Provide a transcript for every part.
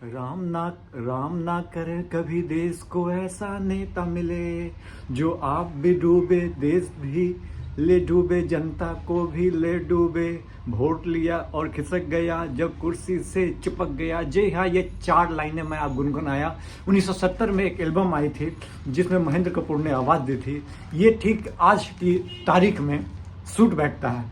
राम ना करे कभी देश को ऐसा नेता मिले जो आप भी डूबे देश भी ले डूबे, जनता को भी ले डूबे। वोट लिया और खिसक गया जब कुर्सी से चिपक गया। जी हाँ, ये 4 लाइनें मैं आप गुनगुनाया। 1970 में एक एल्बम आई थी जिसमें महेंद्र कपूर ने आवाज़ दी थी। ये ठीक आज की तारीख में सूट बैठता है।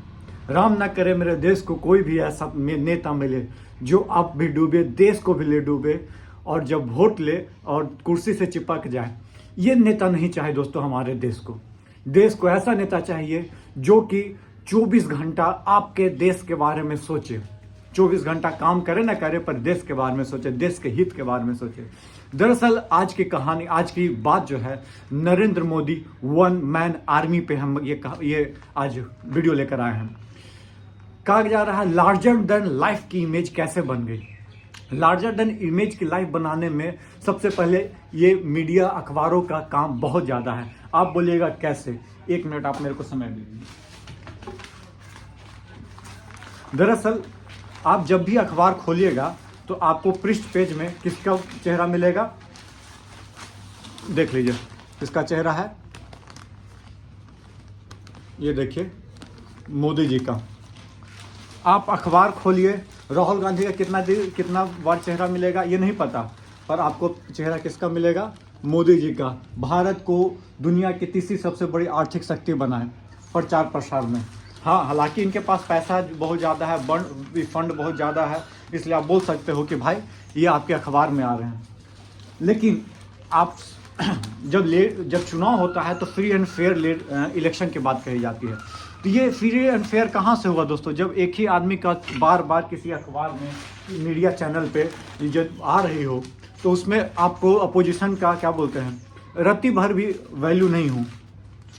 राम ना करे मेरे देश को कोई भी ऐसा नेता मिले जो आप भी डूबे देश को भी ले डूबे, और जब वोट ले और कुर्सी से चिपक जाए। ये नेता नहीं चाहे दोस्तों हमारे देश को ऐसा नेता चाहिए जो कि 24 घंटा आपके देश के बारे में सोचे। 24 घंटा काम करे ना करे पर देश के बारे में सोचे, देश के हित के बारे में सोचे। दरअसल आज की कहानी, आज की बात जो है Narendra Modi one man army पे हम ये आज वीडियो लेकर आए हैं। कहा जा रहा है लार्जर देन लाइफ की इमेज कैसे बन गई। लार्जर देन इमेज की लाइफ बनाने में सबसे पहले ये मीडिया अखबारों का काम बहुत ज़्यादा है। आप बोलिएगा कैसे? 1 मिनट आप मेरे को समय दीजिए। दरअसल आप जब भी अखबार खोलिएगा तो आपको पृष्ठ पेज में किसका चेहरा मिलेगा? देख लीजिए, किसका चेहरा है? ये देखिए, मोदी जी का। आप अखबार खोलिए, राहुल गांधी का कितना बार चेहरा मिलेगा ये नहीं पता, पर आपको चेहरा किसका मिलेगा? मोदी जी का। भारत को दुनिया की तीसरी सबसे बड़ी आर्थिक शक्ति बनाए प्रचार प्रसार में। हाँ, हालांकि इनके पास पैसा बहुत ज़्यादा है, फंड बहुत ज़्यादा है, इसलिए आप बोल सकते हो कि भाई ये आपके अखबार में आ रहे हैं। लेकिन आप जब चुनाव होता है तो फ्री एंड फेयर इलेक्शन की बात कही जाती है। तो ये फ्री एंड फेयर कहाँ से हुआ दोस्तों? जब एक ही आदमी का बार बार किसी अखबार में, मीडिया चैनल पे जब आ रही हो तो उसमें आपको अपोजिशन का क्या बोलते हैं, रत्ती भर भी वैल्यू नहीं हो,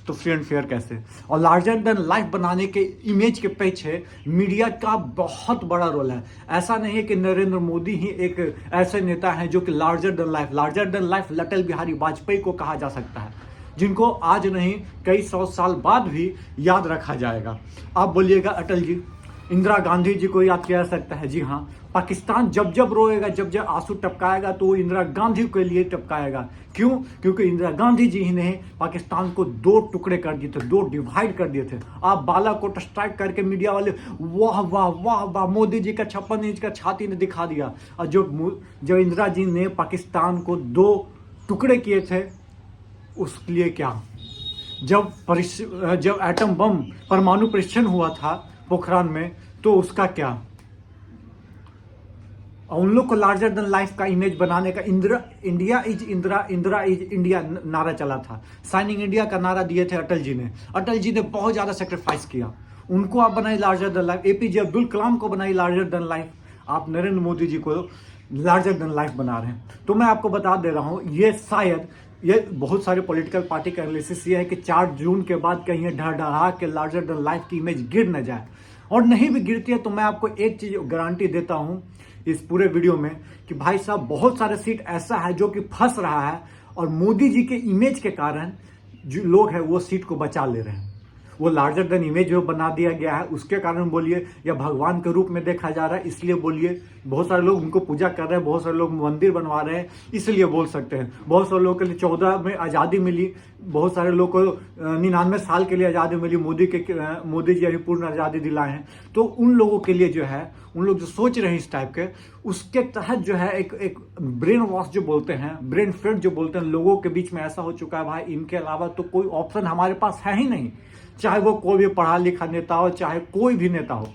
तो फ्री एंड फेयर कैसे? और लार्जर देन लाइफ बनाने के इमेज के पीछे मीडिया का बहुत बड़ा रोल है। ऐसा नहीं है कि नरेंद्र मोदी ही एक ऐसे नेता हैं जो कि larger than life Atal Bihari Vajpayee को कहा जा सकता है, जिनको आज नहीं कई 100 साल बाद भी याद रखा जाएगा। आप बोलिएगा अटल जी, इंदिरा गांधी जी को याद किया जा सकता है। जी हाँ, पाकिस्तान जब जब रोएगा, जब जब आंसू टपकाएगा तो वो इंदिरा गांधी के लिए टपकाएगा। क्यों? क्योंकि इंदिरा गांधी जी ही ने पाकिस्तान को 2 टुकड़े कर दिए थे, 2 डिवाइड कर दिए थे। आप बालाकोट स्ट्राइक करके मीडिया वाले वाह वाह वाह वाह, मोदी जी का 56 इंच का छाती ने दिखा दिया। और जो इंदिरा जी ने पाकिस्तान को 2 टुकड़े किए थे, उसके लिए क्या? जब एटम बम परमाणु परीक्षण हुआ था पोखरान में, तो उसका क्या? और उन लोग को लार्जर देन लाइफ का इमेज बनाने का इंडिया इज इंडिया नारा चला था। साइनिंग इंडिया का नारा दिए थे अटल जी ने बहुत ज्यादा सेक्रीफाइस किया। उनको आप बनाई larger than life. APJ Abdul Kalam को बनाई लार्जर देन लाइफ। आप नरेंद्र मोदी जी को लार्जर देन लाइफ बना रहे हैं। तो मैं आपको बता दे रहा हूं, ये बहुत सारे पॉलिटिकल पार्टी का एनालिसिस ये है कि 4 जून के बाद कहीं ढह के लार्जर देन लाइफ की इमेज गिर न जाए। और नहीं भी गिरती है तो मैं आपको एक चीज गारंटी देता हूं इस पूरे वीडियो में कि भाई साहब, बहुत सारे सीट ऐसा है जो कि फंस रहा है, और मोदी जी के इमेज के कारण जो लोग हैं वो सीट को बचा ले रहे हैं। वो लार्जर देन इमेज जो बना दिया गया है उसके कारण बोलिए, या भगवान के रूप में देखा जा रहा है इसलिए बोलिए। बहुत सारे लोग उनको पूजा कर रहे हैं, बहुत सारे लोग मंदिर बनवा रहे हैं, इसलिए बोल सकते हैं। बहुत सारे लोगों के लिए 14 में आज़ादी मिली, बहुत सारे लोग को 99 साल के लिए आज़ादी मिली। मोदी जी अभी पूर्ण आज़ादी दिलाए हैं। तो उन लोगों के लिए जो है, उन लोग जो सोच रहे हैं इस टाइप के, उसके तहत जो है एक ब्रेन वॉश जो बोलते हैं, ब्रेन फेड जो बोलते हैं, लोगों के बीच में ऐसा हो चुका है भाई इनके अलावा तो कोई ऑप्शन हमारे पास है ही नहीं। चाहे वो कोई भी पढ़ा लिखा नेता हो, चाहे कोई भी नेता हो,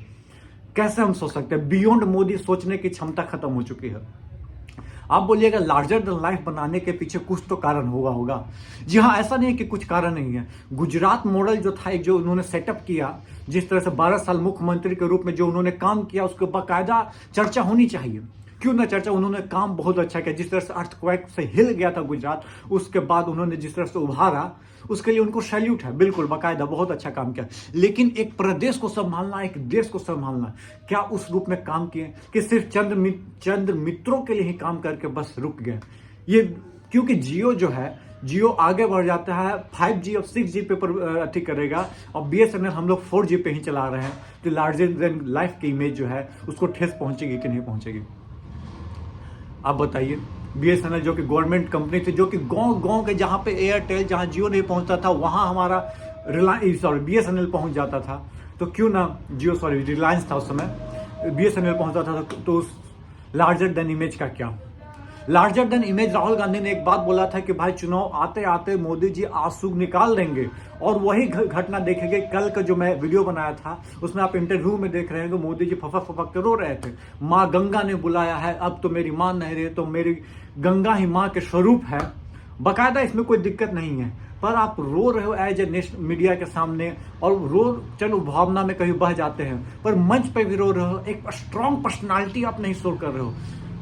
कैसे हम सोच सकते हैं? बियॉन्ड मोदी सोचने की क्षमता खत्म हो चुकी है। आप बोलिएगा लार्जर देन लाइफ बनाने के पीछे कुछ तो कारण होगा। जी हाँ, ऐसा नहीं है कि कुछ कारण नहीं है। गुजरात मॉडल जो था, एक जो उन्होंने सेटअप किया, जिस तरह से 12 साल मुख्यमंत्री के रूप में जो उन्होंने काम किया, उसके बाकायदा चर्चा होनी चाहिए। क्यों ना चर्चा? उन्होंने काम बहुत अच्छा किया। जिस तरह से अर्थक्वेक से हिल गया था गुजरात, उसके बाद उन्होंने जिस तरह से उभारा, उसके लिए उनको सैल्यूट है, बिल्कुल बाकायदा बहुत अच्छा काम किया। लेकिन एक प्रदेश को संभालना, एक देश को संभालना, क्या उस रूप में काम किए कि सिर्फ चंद मित्रों के लिए ही काम करके बस रुक गए? ये क्योंकि जियो आगे बढ़ जाता है, 5G अब 6G पे अति करेगा, और BSNL हम लोग 4G पे ही चला रहे हैं। तो लार्जर देन लाइफ की इमेज जो है उसको ठेस पहुंचेगी कि नहीं पहुंचेगी? आप बताइए। BSNL जो कि गवर्नमेंट कंपनी थी, जो कि गांव गांव के जहां पे एयरटेल, जहां जियो नहीं पहुंचता था, वहां हमारा BSNL पहुंच जाता था। तो क्यों ना रिलायंस था उस समय, BSNL पहुंचता था। तो उस लार्जर देन इमेज का क्या? Larger than image Rahul Gandhi ने एक बात बोला था कि भाई चुनाव आते आते मोदी जी आंसू निकाल देंगे, और वही घटना देखेंगे। कल का जो मैं वीडियो बनाया था उसमें आप इंटरव्यू में देख रहे हैं कि मोदी जी फफक फफक के रो रहे थे। माँ गंगा ने बुलाया है, अब तो मेरी माँ नहीं रही, तो मेरी गंगा ही माँ के स्वरूप है। बाकायदा इसमें कोई दिक्कत नहीं है, पर आप रो रहे हो एज ए नेशनल मीडिया के सामने, और चलो भावना में कहीं बह जाते हैं, पर मंच पे भी रो रहे हो। एक स्ट्रॉन्ग पर्सनालिटी आप नहीं शो कर रहे हो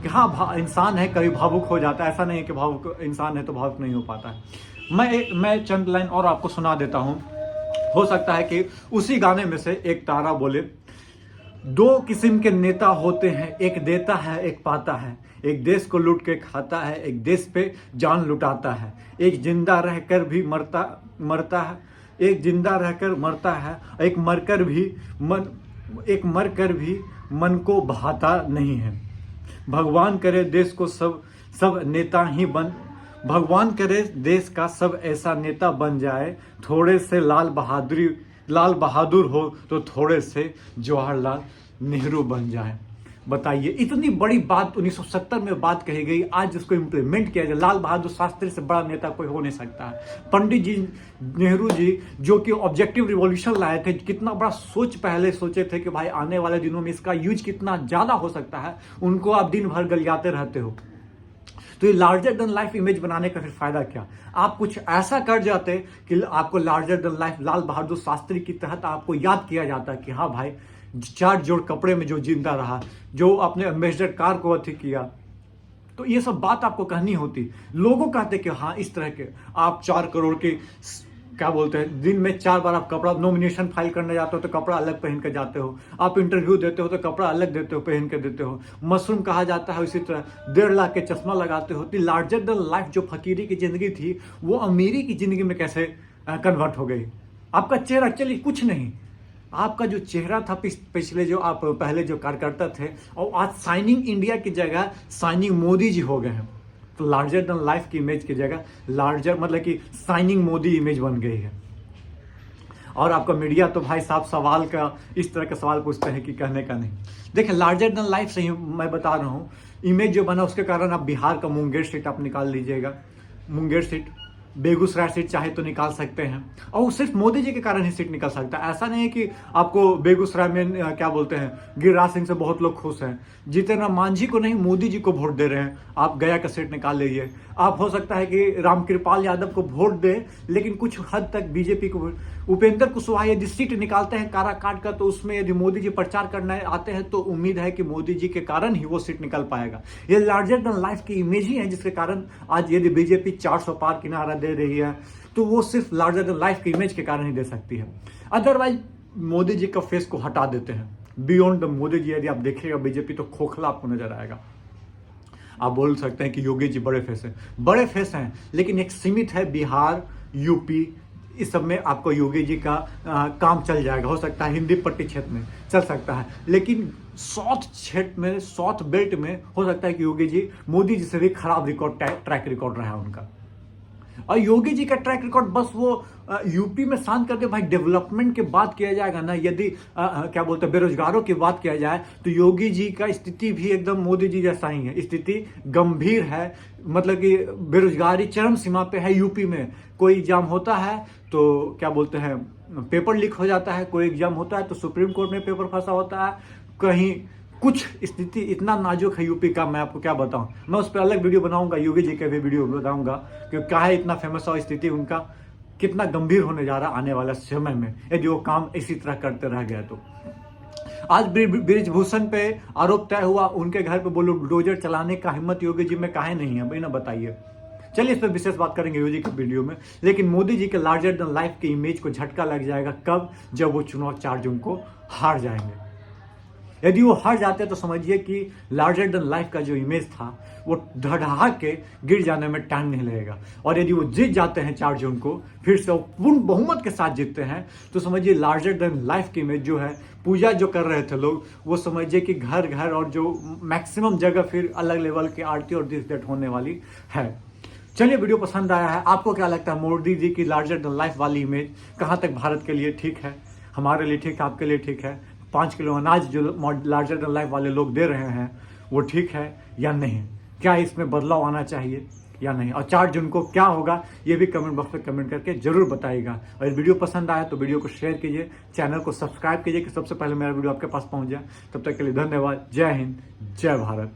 कि हाँ इंसान है, कभी भावुक हो जाता है। ऐसा नहीं है कि भावुक इंसान है तो भावुक नहीं हो पाता है। मैं चंद लाइन और आपको सुना देता हूं। हो सकता है कि उसी गाने में से एक तारा बोले, दो किस्म के नेता होते हैं, एक देता है एक पाता है, एक देश को लूट के खाता है, एक देश पे जान लुटाता है, एक जिंदा रहकर भी मरता है, एक जिंदा रहकर मरता है, एक मरकर भी मन को भाता नहीं है। भगवान करे देश को सब नेता ही बन भगवान करे देश का सब ऐसा नेता बन जाए, थोड़े से लाल बहादुर हो तो थोड़े से जवाहरलाल नेहरू बन जाए। बताइए, इतनी बड़ी बात 1970 में बात कही गई, आज इसको इम्प्लीमेंट किया जाए। लाल बहादुर शास्त्री से बड़ा नेता कोई हो नहीं सकता है। पंडित जी नेहरू जी जो कि ऑब्जेक्टिव रिवॉल्यूशन लाए थे, कितना बड़ा सोच पहले सोचे थे कि भाई आने वाले दिनों में इसका यूज कितना ज्यादा हो सकता है, उनको आप दिन भर गलियाते रहते हो। तो ये लार्जर देन लाइफ इमेज बनाने का फिर फायदा क्या? आप कुछ ऐसा कर जाते कि आपको larger than life Lal Bahadur Shastri की तहत आपको याद किया जाता कि हाँ भाई, 4 जोड़ कपड़े में जो जिंदा रहा, जो अपने एम्बेसडर कार को अति किया, तो ये सब बात आपको कहनी होती। लोगों कहते कि हाँ इस तरह के आप 4 करोड़ के क्या बोलते हैं, दिन में 4 बार आप कपड़ा, नॉमिनेशन फाइल करने जाते हो तो कपड़ा अलग पहन के जाते हो, आप इंटरव्यू देते हो तो कपड़ा अलग देते हो, पहन के देते हो, मशरूम कहा जाता है, इसी तरह 1.5 लाख के चश्मा लगाते हो। तो लार्जर देन लाइफ जो फकीरी की जिंदगी थी, वो अमीरी की जिंदगी में कैसे कन्वर्ट हो गई? आपका चेहरा, चलिए कुछ नहीं, आपका जो चेहरा था पिछले जो आप पहले जो कार्यकर्ता थे, और आज साइनिंग इंडिया की जगह साइनिंग मोदी जी हो गए हैं। तो लार्जर देन लाइफ की इमेज की जगह लार्जर मतलब कि साइनिंग मोदी इमेज बन गई है। और आपका मीडिया तो भाई साहब सवाल का इस तरह का सवाल पूछते हैं कि कहने का नहीं। देखिए, लार्जर देन लाइफ से ही मैं बता रहा हूँ, इमेज जो बना उसके कारण आप बिहार का मुंगेर सीट आप निकाल लीजिएगा, मुंगेर सीट, बेगूसराय सीट चाहे तो निकाल सकते हैं, और सिर्फ मोदी जी के कारण ही सीट निकल सकता है। ऐसा नहीं है कि आपको बेगूसराय में क्या बोलते हैं, गिरिराज सिंह से बहुत लोग खुश हैं, जितेंद्र मांझी को नहीं मोदी जी को वोट दे रहे हैं, आप गया का सीट निकाल लीजिए। आप हो सकता है कि रामकृपाल यादव को वोट दे, लेकिन कुछ हद तक बीजेपी को। उपेंद्र कुशवाहा यदि सीट निकालते हैं काराकाट का, तो उसमें यदि मोदी जी प्रचार करने आते हैं तो उम्मीद है कि मोदी जी के कारण ही वो सीट निकल पाएगा। ये लार्जर देन लाइफ की इमेज ही है जिसके कारण आज यदि बीजेपी 400 पार किनारा दे रही है, तो वो सिर्फ लार्जर देन लाइफ की इमेज के कारण ही दे सकती है। अदरवाइज मोदी जी का फेस को हटा देते हैं, बियॉन्ड द मोदी जी यदि आप देखिएगा बीजेपी, तो खोखला आपको नजर आएगा। आप बोल सकते हैं कि योगी जी बड़े फेस हैं, बड़े फेस हैं, लेकिन एक सीमित है, बिहार, यूपी, इस सब में आपको योगी जी का काम चल जाएगा। हो सकता है हिंदी पट्टी क्षेत्र में चल सकता है, लेकिन साउथ क्षेत्र में, साउथ बेल्ट में हो सकता है कि योगी जी मोदी जी से भी खराब ट्रैक रिकॉर्ड रहा है उनका। और योगी जी का ट्रैक रिकॉर्ड बस वो यूपी में शांत कर दे। भाई डेवलपमेंट की बात किया जाएगा ना, यदि क्या बोलते हैं बेरोजगारों की बात किया जाए, तो योगी जी का स्थिति भी एकदम मोदी जी जैसा ही है। स्थिति गंभीर है, मतलब कि बेरोजगारी चरम सीमा पे है यूपी में। कोई एग्जाम होता है तो क्या बोलते हैं पेपर लीक हो जाता है, कोई एग्जाम होता है तो सुप्रीम कोर्ट में पेपर फंसा होता है, कहीं कुछ स्थिति इतना नाजुक है यूपी का, मैं आपको क्या बताऊं। मैं उस पर अलग वीडियो बनाऊंगा, योगी जी का भी वीडियो बताऊंगा कि क्या है इतना फेमस और स्थिति उनका कितना गंभीर होने जा रहा आने वाला समय में, यदि वो काम इसी तरह करते रह गए तो। आज ब्रिजभूषण पे आरोप तय हुआ, उनके घर पे बुलडोजर चलाने का हिम्मत योगी जी में काहे नहीं है भाई, ना बताइए। चलिए इस पर विशेष बात करेंगे योगी की वीडियो में, लेकिन मोदी जी के लार्जर देन लाइफ की इमेज को झटका लग जाएगा कब, जब वो चुनाव 4 जून को हार जाएंगे। यदि वो हार जाते तो समझिए कि लार्जर देन लाइफ का जो इमेज था वो ढहा के गिर जाने में टाइम नहीं लगेगा। और यदि वो जीत जाते हैं 4 जून को, फिर से वो पूर्ण बहुमत के साथ जीतते हैं, तो समझिए लार्जर देन लाइफ की इमेज जो है, पूजा जो कर रहे थे लोग, वो समझिए कि घर घर और जो मैक्सिमम जगह फिर अलग लेवल की आरती और दिस दैट होने वाली है। चलिए, वीडियो पसंद आया है, आपको क्या लगता है मोदी जी की लार्जर देन लाइफ वाली इमेज कहाँ तक भारत के लिए ठीक है, हमारे लिए ठीक है, आपके लिए ठीक है? 5 किलो अनाज जो लार्जर देन लाइफ वाले लोग दे रहे हैं वो ठीक है या नहीं? क्या इसमें बदलाव आना चाहिए या नहीं? और 4 जून को क्या होगा ये भी कमेंट बॉक्स में कमेंट करके जरूर बताइएगा। और वीडियो पसंद आया तो वीडियो को शेयर कीजिए, चैनल को सब्सक्राइब कीजिए कि सबसे पहले मेरा वीडियो आपके पास पहुंच जाए। तब तक के लिए धन्यवाद। जय हिंद, जय भारत।